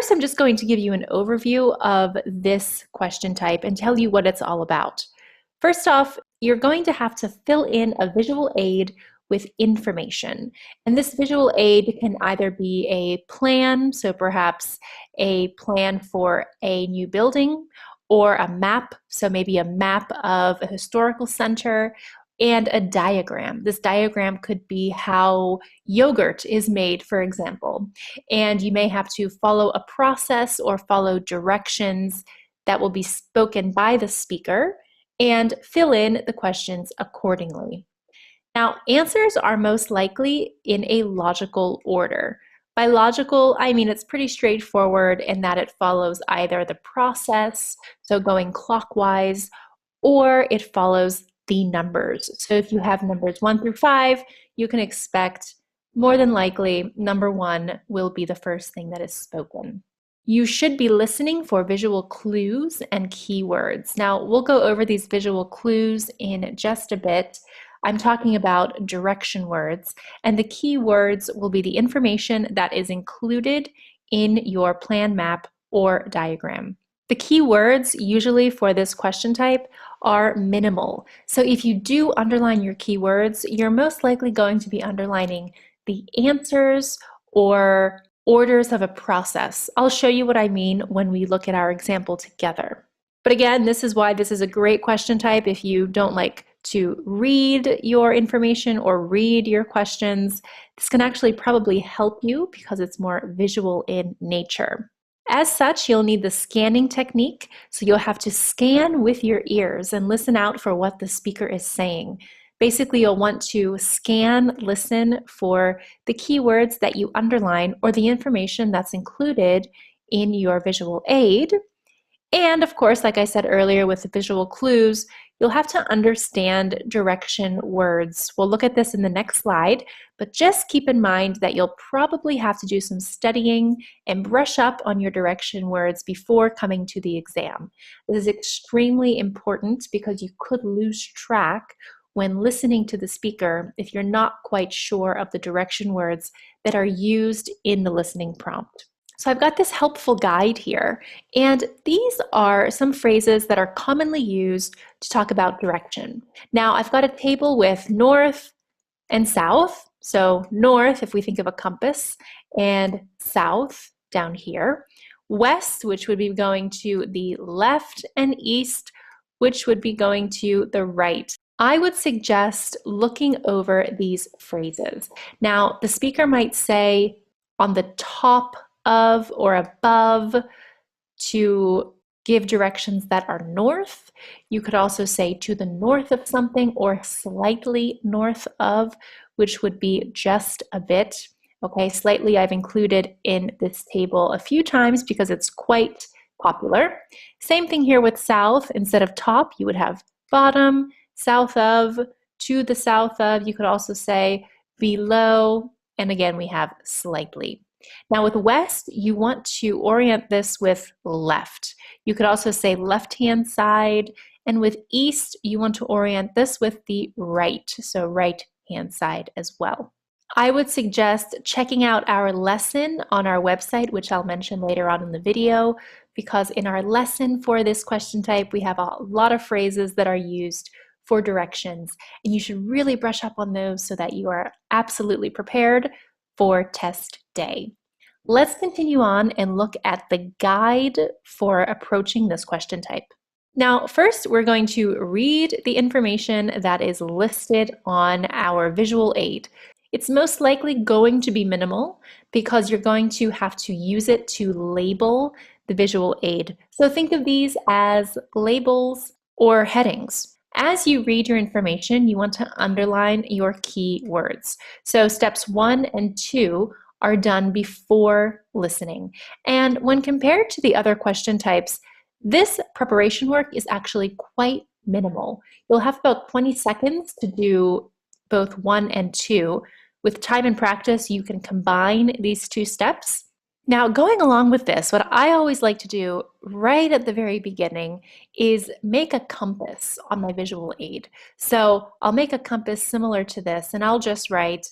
first, I'm just going to give you an overview of this question type and tell you what it's all about. First off, you're going to have to fill in a visual aid with information. And this visual aid can either be a plan, so perhaps a plan for a new building, or a map, so maybe a map of a historical center, and a diagram. This diagram could be how yogurt is made, for example. And you may have to follow a process or follow directions that will be spoken by the speaker and fill in the questions accordingly. Now, answers are most likely in a logical order. By logical, I mean it's pretty straightforward in that it follows either the process, so going clockwise, or it follows the numbers. So if you have numbers 1 through 5, you can expect more than likely number 1 will be the first thing that is spoken. You should be listening for visual clues and keywords. Now, we'll go over these visual clues in just a bit. I'm talking about direction words, and the keywords will be the information that is included in your plan map or diagram. The keywords usually for this question type are minimal. So if you do underline your keywords, you're most likely going to be underlining the answers or orders of a process. I'll show you what I mean when we look at our example together. But again, this is why this is a great question type. If you don't like to read your information or read your questions, this can actually probably help you because it's more visual in nature. As such, you'll need the scanning technique, so you'll have to scan with your ears and listen out for what the speaker is saying. Basically, you'll want to scan, listen for the keywords that you underline or the information that's included in your visual aid. And of course, like I said earlier with the visual clues, you'll have to understand direction words. We'll look at this in the next slide, but just keep in mind that you'll probably have to do some studying and brush up on your direction words before coming to the exam. This is extremely important because you could lose track when listening to the speaker if you're not quite sure of the direction words that are used in the listening prompt. So I've got this helpful guide here, and these are some phrases that are commonly used to talk about direction. Now, I've got a table with north and south. So north, if we think of a compass, and south down here. West, which would be going to the left, and east, which would be going to the right. I would suggest looking over these phrases. Now, the speaker might say on the top of or above to give directions that are north. You could also say to the north of something or slightly north of, which would be just a bit. Okay, slightly I've included in this table a few times because it's quite popular. Same thing here with south. Instead of top, you would have bottom, south of, to the south of. You could also say below, and again we have slightly. Now with west, you want to orient this with left. You could also say left-hand side, and with east, you want to orient this with the right, so right-hand side as well. I would suggest checking out our lesson on our website, which I'll mention later on in the video, because in our lesson for this question type, we have a lot of phrases that are used for directions, and you should really brush up on those so that you are absolutely prepared for test day. Let's continue on and look at the guide for approaching this question type. Now, first, we're going to read the information that is listed on our visual aid. It's most likely going to be minimal because you're going to have to use it to label the visual aid. So think of these as labels or headings. As you read your information, you want to underline your key words. So steps 1 and 2 are done before listening. And when compared to the other question types, this preparation work is actually quite minimal. You'll have about 20 seconds to do both 1 and 2. With time and practice, you can combine these 2 steps. Now, going along with this, what I always like to do right at the very beginning is make a compass on my visual aid. So I'll make a compass similar to this, and I'll just write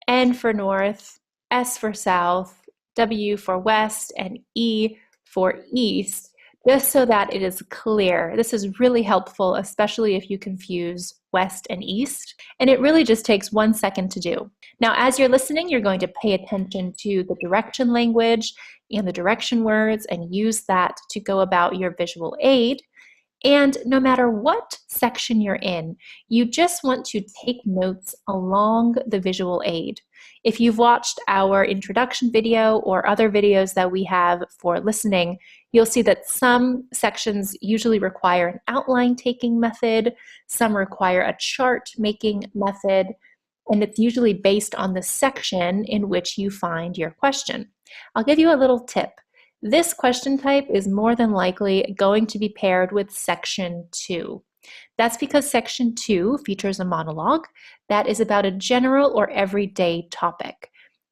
N for north, S for south, W for west, and E for east, just so that it is clear. This is really helpful, especially if you confuse west and east, and it really just takes 1 second to do. Now, as you're listening, you're going to pay attention to the direction language and the direction words and use that to go about your visual aid. And no matter what section you're in, you just want to take notes along the visual aid. If you've watched our introduction video or other videos that we have for listening, you'll see that some sections usually require an outline taking method, some require a chart making method, and it's usually based on the section in which you find your question. I'll give you a little tip. This question type is more than likely going to be paired with section 2. That's because section 2 features a monologue that is about a general or everyday topic.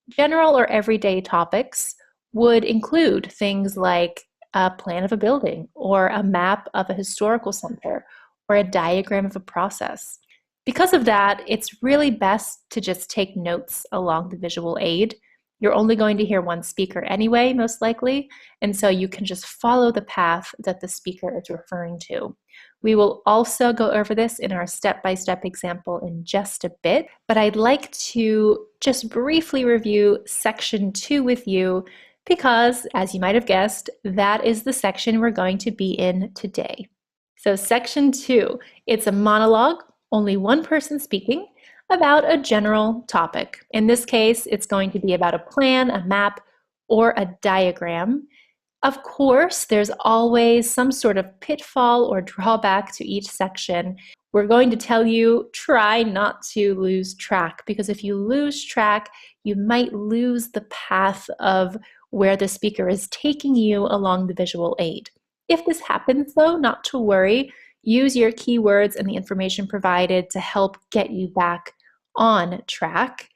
General or everyday topics would include things like a plan of a building, or a map of a historical center, or a diagram of a process. Because of that, it's really best to just take notes along the visual aid. You're only going to hear one speaker anyway, most likely, and so you can just follow the path that the speaker is referring to. We will also go over this in our step-by-step example in just a bit, but I'd like to just briefly review section 2 with you because, as you might have guessed, that is the section we're going to be in today. So section 2, it's a monologue, only one person speaking, about a general topic. In this case, it's going to be about a plan, a map, or a diagram. Of course, there's always some sort of pitfall or drawback to each section. We're going to tell you, try not to lose track, because if you lose track, you might lose the path of where the speaker is taking you along the visual aid. If this happens, though, not to worry. Use your keywords and the information provided to help get you back on track,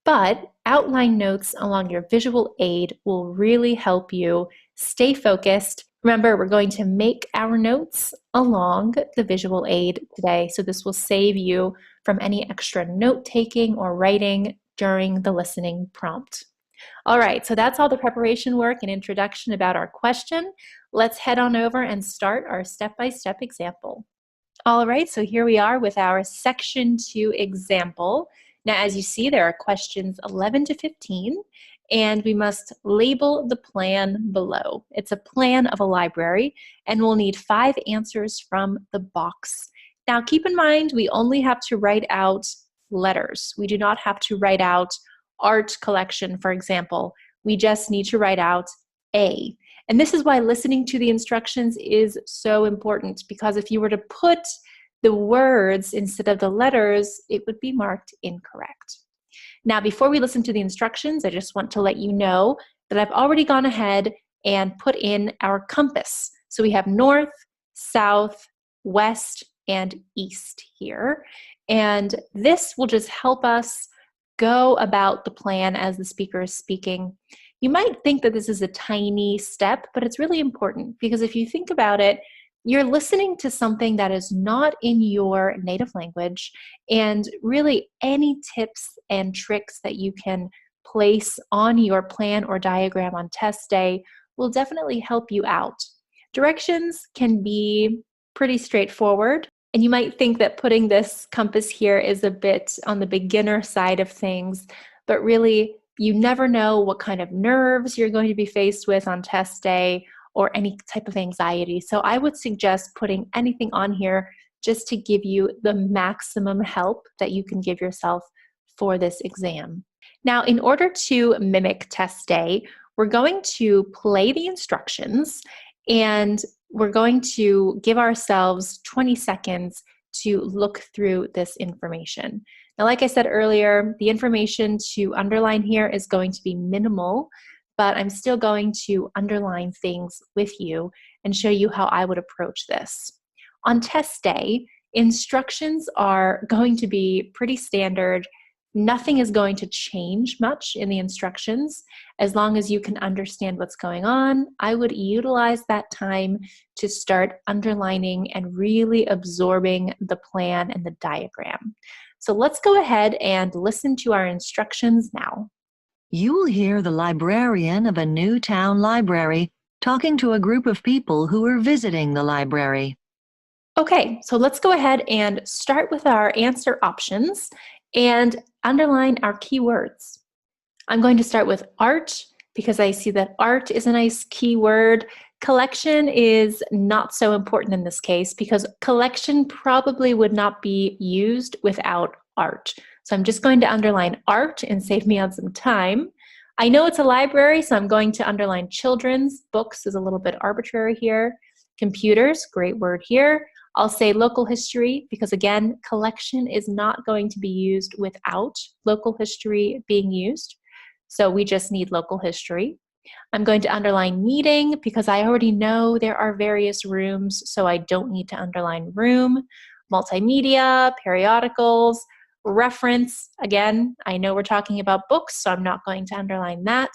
but outline notes along your visual aid will really help you stay focused. Remember, we're going to make our notes along the visual aid today, so this will save you from any extra note-taking or writing during the listening prompt. All right, so that's all the preparation work and introduction about our question. Let's head on over and start our step-by-step example. All right, so here we are with our section 2 example. Now, as you see, there are questions 11 to 15, and we must label the plan below. It's a plan of a library, and we'll need 5 answers from the box. Now, keep in mind, we only have to write out letters. We do not have to write out art collection, for example. We just need to write out A. And this is why listening to the instructions is so important, because if you were to put the words instead of the letters, it would be marked incorrect. Now, before we listen to the instructions, I just want to let you know that I've already gone ahead and put in our compass. So we have north, south, west, and east here. And this will just help us go about the plan as the speaker is speaking. You might think that this is a tiny step, but it's really important, because if you think about it, you're listening to something that is not in your native language, and really any tips and tricks that you can place on your plan or diagram on test day will definitely help you out. Directions can be pretty straightforward, and you might think that putting this compass here is a bit on the beginner side of things, but really you never know what kind of nerves you're going to be faced with on test day or any type of anxiety. So I would suggest putting anything on here just to give you the maximum help that you can give yourself for this exam. Now, in order to mimic test day, we're going to play the instructions, and we're going to give ourselves 20 seconds to look through this information. Now, like I said earlier, the information to underline here is going to be minimal, but I'm still going to underline things with you and show you how I would approach this. On test day, instructions are going to be pretty standard. Nothing is going to change much in the instructions. As long as you can understand what's going on, I would utilize that time to start underlining and really absorbing the plan and the diagram. So let's go ahead and listen to our instructions now. You'll hear the librarian of a new town library talking to a group of people who are visiting the library. Okay, so let's go ahead and start with our answer options and underline our keywords. I'm going to start with art because I see that art is a nice keyword. Collection is not so important in this case because collection probably would not be used without art. So I'm just going to underline art and save me on some time. I know it's a library, so I'm going to underline children's. Books is a little bit arbitrary here. Computers, great word here. I'll say local history because, again, collection is not going to be used without local history being used. So we just need local history. I'm going to underline meeting because I already know there are various rooms, so I don't need to underline room. Multimedia, periodicals, reference. Again, I know we're talking about books, so I'm not going to underline that.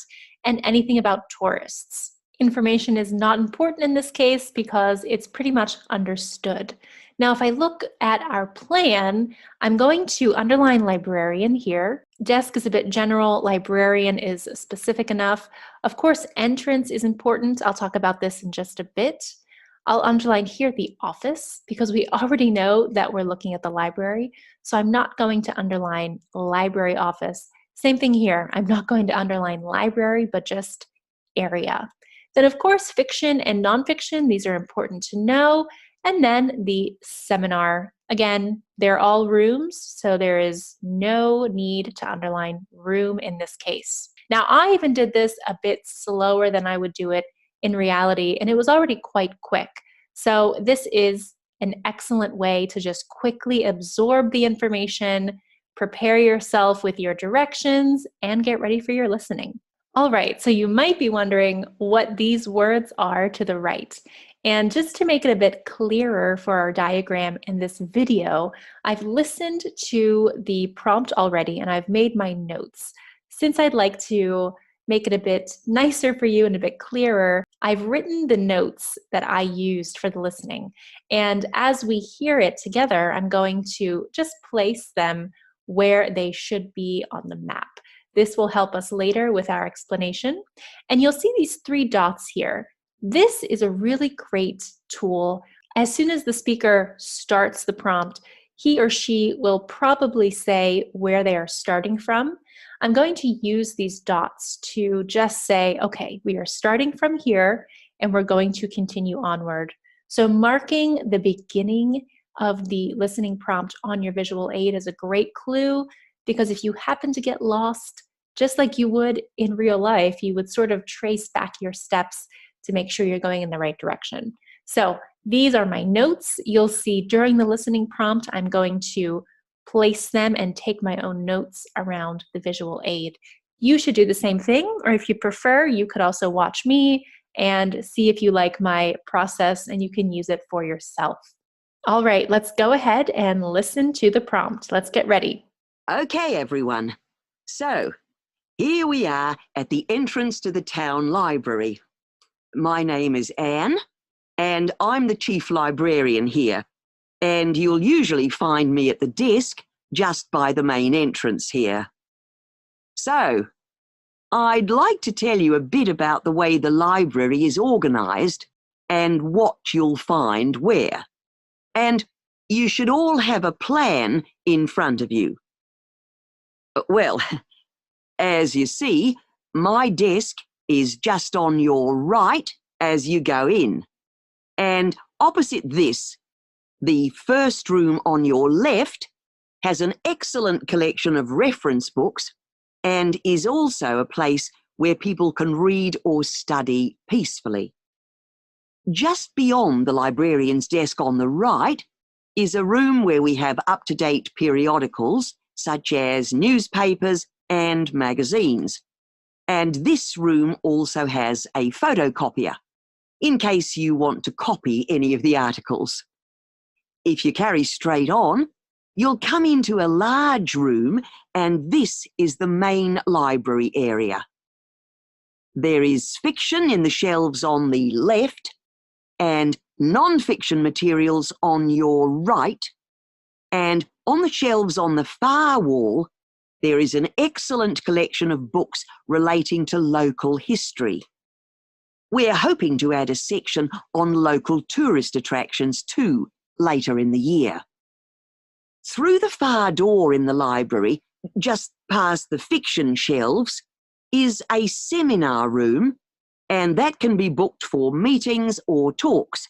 And anything about tourists. Information is not important in this case because it's pretty much understood. Now, if I look at our plan, I'm going to underline librarian here. Desk is a bit general. Librarian is specific enough. Of course, entrance is important. I'll talk about this in just a bit. I'll underline here the office because we already know that we're looking at the library. So I'm not going to underline library office. Same thing here. I'm not going to underline library, but just area. Then, of course, fiction and nonfiction, these are important to know. And then the seminar. Again, they're all rooms, so there is no need to underline room in this case. Now, I even did this a bit slower than I would do it in reality, and it was already quite quick. So this is an excellent way to just quickly absorb the information, prepare yourself with your directions, and get ready for your listening. All right, so you might be wondering what these words are to the right. And just to make it a bit clearer for our diagram in this video, I've listened to the prompt already and I've made my notes. Since I'd like to make it a bit nicer for you and a bit clearer, I've written the notes that I used for the listening. And as we hear it together, I'm going to just place them where they should be on the map. This will help us later with our explanation. And you'll see these 3 dots here. This is a really great tool. As soon as the speaker starts the prompt, he or she will probably say where they are starting from. I'm going to use these dots to just say, okay, we are starting from here and we're going to continue onward. So marking the beginning of the listening prompt on your visual aid is a great clue because if you happen to get lost, just like you would in real life, you would sort of trace back your steps to make sure you're going in the right direction. So these are my notes. You'll see during the listening prompt, I'm going to place them and take my own notes around the visual aid. You should do the same thing, or if you prefer, you could also watch me and see if you like my process and you can use it for yourself. All right, let's go ahead and listen to the prompt. Let's get ready. Okay, everyone. So, here we are at the entrance to the town library. My name is Anne, and I'm the chief librarian here. And you'll usually find me at the desk just by the main entrance here. So, I'd like to tell you a bit about the way the library is organised and what you'll find where. And you should all have a plan in front of you. Well, as you see, my desk is just on your right as you go in. And opposite this, the first room on your left has an excellent collection of reference books and is also a place where people can read or study peacefully. Just beyond the librarian's desk on the right is a room where we have up-to-date periodicals such as newspapers and magazines. And this room also has a photocopier, in case you want to copy any of the articles. If you carry straight on, you'll come into a large room, and this is the main library area. There is fiction in the shelves on the left, and non-fiction materials on your right, and on the shelves on the far wall, there is an excellent collection of books relating to local history. We're hoping to add a section on local tourist attractions too later in the year. Through the far door in the library, just past the fiction shelves, is a seminar room, and that can be booked for meetings or talks.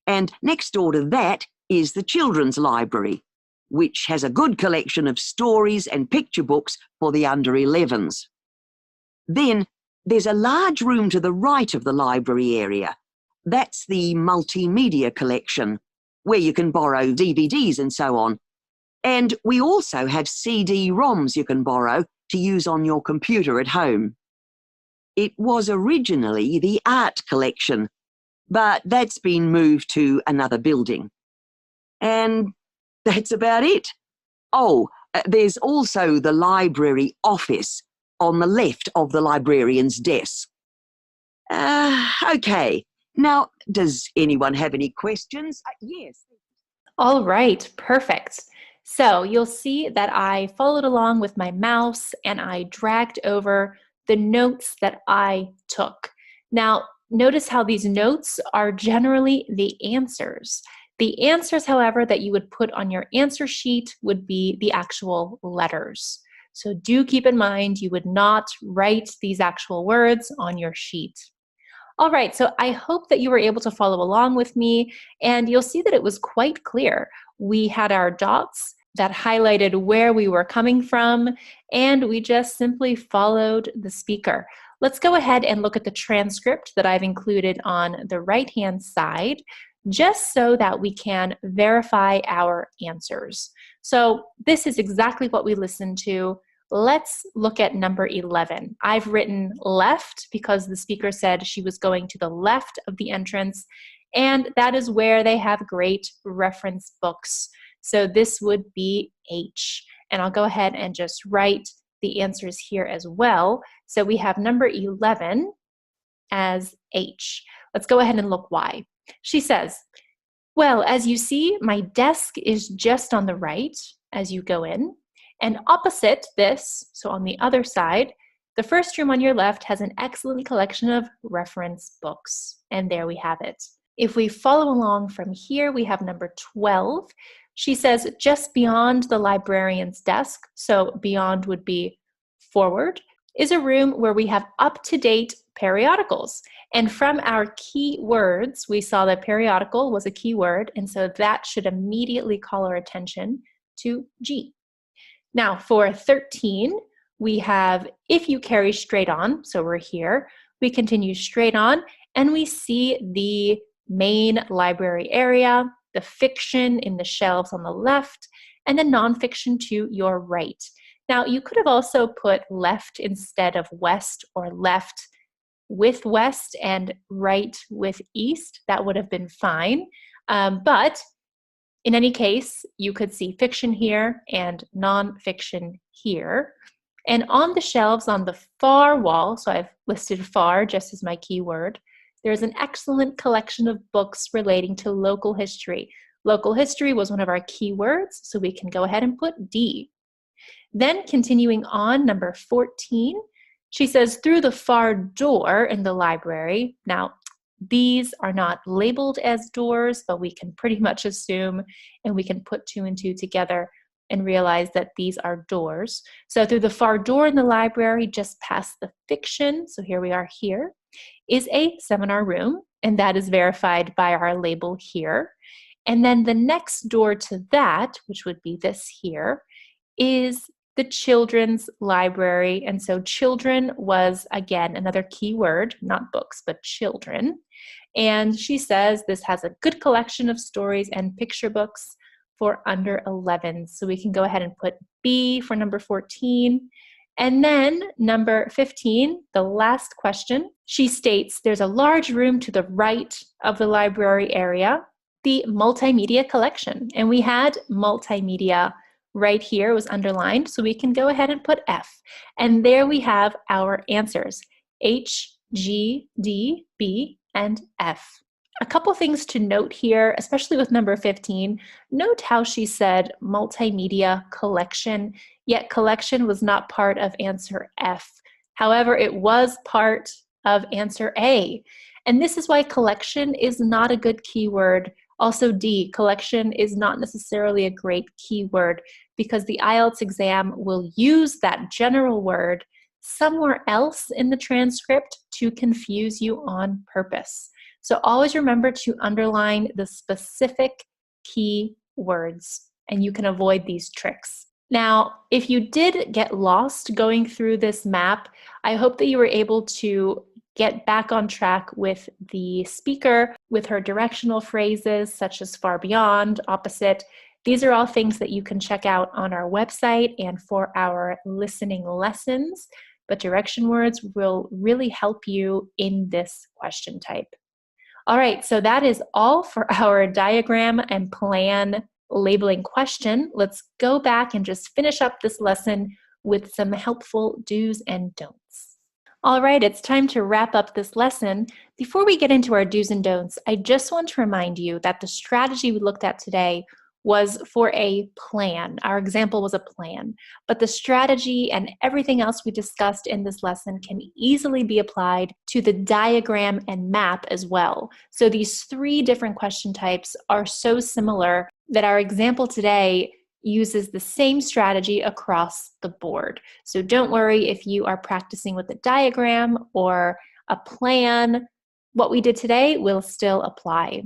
And next door to that is the children's library, which has a good collection of stories and picture books for the under 11s. Then there's a large room to the right of the library area. That's the multimedia collection, where you can borrow DVDs and so on. And we also have CD-ROMs you can borrow to use on your computer at home. It was originally the art collection, but that's been moved to another building. And that's about it. Oh, there's also the library office on the left of the librarian's desk. Okay. Now, does anyone have any questions? Yes. All right, perfect. So you'll see that I followed along with my mouse and I dragged over the notes that I took. Now, notice how these notes are generally the answers. The answers, however, that you would put on your answer sheet would be the actual letters. So do keep in mind you would not write these actual words on your sheet. All right, so I hope that you were able to follow along with me, and you'll see that it was quite clear. We had our dots that highlighted where we were coming from, and we just simply followed the speaker. Let's go ahead and look at the transcript that I've included on the right-hand side, just so that we can verify our answers. So this is exactly what we listened to. Let's look at number 11. I've written left because the speaker said she was going to the left of the entrance, and that is where they have great reference books. So this would be H. And I'll go ahead and just write the answers here as well. So we have number 11 as H. Let's go ahead and look why. She says, well, as you see, my desk is just on the right as you go in. And opposite this, so on the other side, the first room on your left has an excellent collection of reference books. And there we have it. If we follow along from here, we have number 12. She says just beyond the librarian's desk, so beyond would be forward, is a room where we have up-to-date periodicals. And from our key words, we saw that periodical was a key word, and so that should immediately call our attention to G. Now for 13, we have if you carry straight on, so we're here, we continue straight on, and we see the main library area, the fiction in the shelves on the left, and the nonfiction to your right. Now, you could have also put left instead of west, or left with west and right with east. That would have been fine. But in any case, you could see fiction here and nonfiction here. And on the shelves on the far wall, so I've listed far just as my keyword, there's an excellent collection of books relating to local history. Local history was one of our keywords, so we can go ahead and put D. Then continuing on, number 14, she says through the far door in the library. Now, these are not labeled as doors, but we can pretty much assume, and we can put two and two together and realize that these are doors. So through the far door in the library, just past the fiction, so here we are here, is a seminar room, and that is verified by our label here. And then the next door to that, which would be this here, is the children's library. And so children was, again, another key word, not books, but children. And she says this has a good collection of stories and picture books for under 11. So we can go ahead and put B for number 14. And then number 15, the last question, she states there's a large room to the right of the library area, the multimedia collection. And we had multimedia right here, was underlined, so we can go ahead and put F. And there we have our answers, H, G, D, B, and F. A couple things to note here, especially with number 15. Note how she said multimedia collection, yet collection was not part of answer F. However, it was part of answer A. And this is why collection is not a good keyword. Also D, collection is not necessarily a great keyword because the IELTS exam will use that general word somewhere else in the transcript to confuse you on purpose. So always remember to underline the specific key words, and you can avoid these tricks. Now, if you did get lost going through this map, I hope that you were able to get back on track with the speaker, with her directional phrases such as far beyond, opposite. These are all things that you can check out on our website and for our listening lessons, but direction words will really help you in this question type. All right, so that is all for our diagram and plan labeling question. Let's go back and just finish up this lesson with some helpful do's and don'ts. All right, it's time to wrap up this lesson. Before we get into our do's and don'ts, I just want to remind you that the strategy we looked at today was for a plan. Our example was a plan, but the strategy and everything else we discussed in this lesson can easily be applied to the diagram and map as well. So these 3 different question types are so similar that our example today uses the same strategy across the board. So don't worry if you are practicing with a diagram or a plan. What we did today will still apply.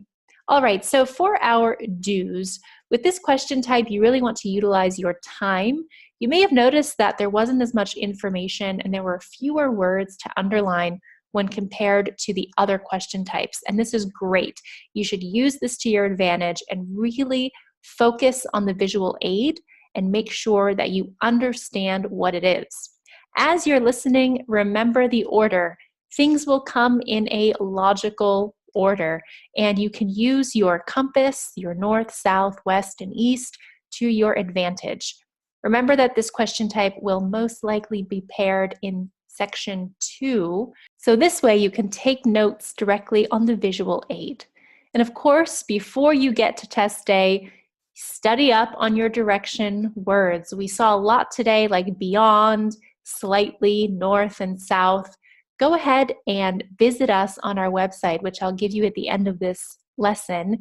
All right, so for our do's, with this question type, you really want to utilize your time. You may have noticed that there wasn't as much information and there were fewer words to underline when compared to the other question types, and this is great. You should use this to your advantage and really focus on the visual aid and make sure that you understand what it is. As you're listening, remember the order. Things will come in a logical order, and you can use your compass, your north, south, west, and east to your advantage. Remember that this question type will most likely be paired in section 2, so this way you can take notes directly on the visual aid. And of course, before you get to test day, study up on your direction words. We saw a lot today, like beyond, slightly, north, and south. Go ahead and visit us on our website, which I'll give you at the end of this lesson,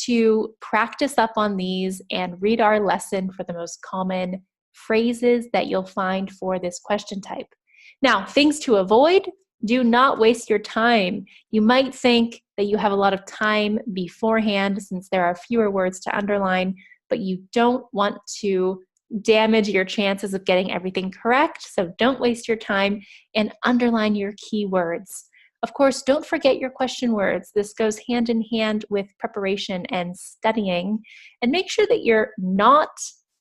to practice up on these and read our lesson for the most common phrases that you'll find for this question type. Now, things to avoid: do not waste your time. You might think that you have a lot of time beforehand since there are fewer words to underline, but you don't want to damage your chances of getting everything correct, so don't waste your time and underline your keywords. Of course, don't forget your question words. This goes hand in hand with preparation and studying, and make sure that you're not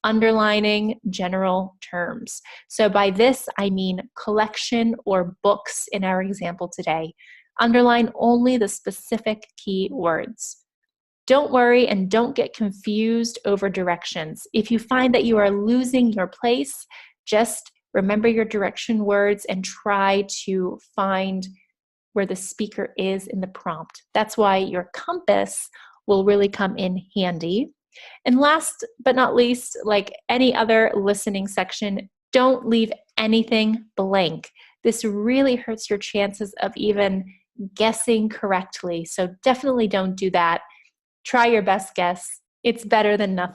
underlining general terms. So by this, I mean collection or books in our example today. Underline only the specific key words. Don't worry and don't get confused over directions. If you find that you are losing your place, just remember your direction words and try to find where the speaker is in the prompt. That's why your compass will really come in handy. And last but not least, like any other listening section, don't leave anything blank. This really hurts your chances of even guessing correctly, so definitely don't do that. Try your best guess. It's better than nothing.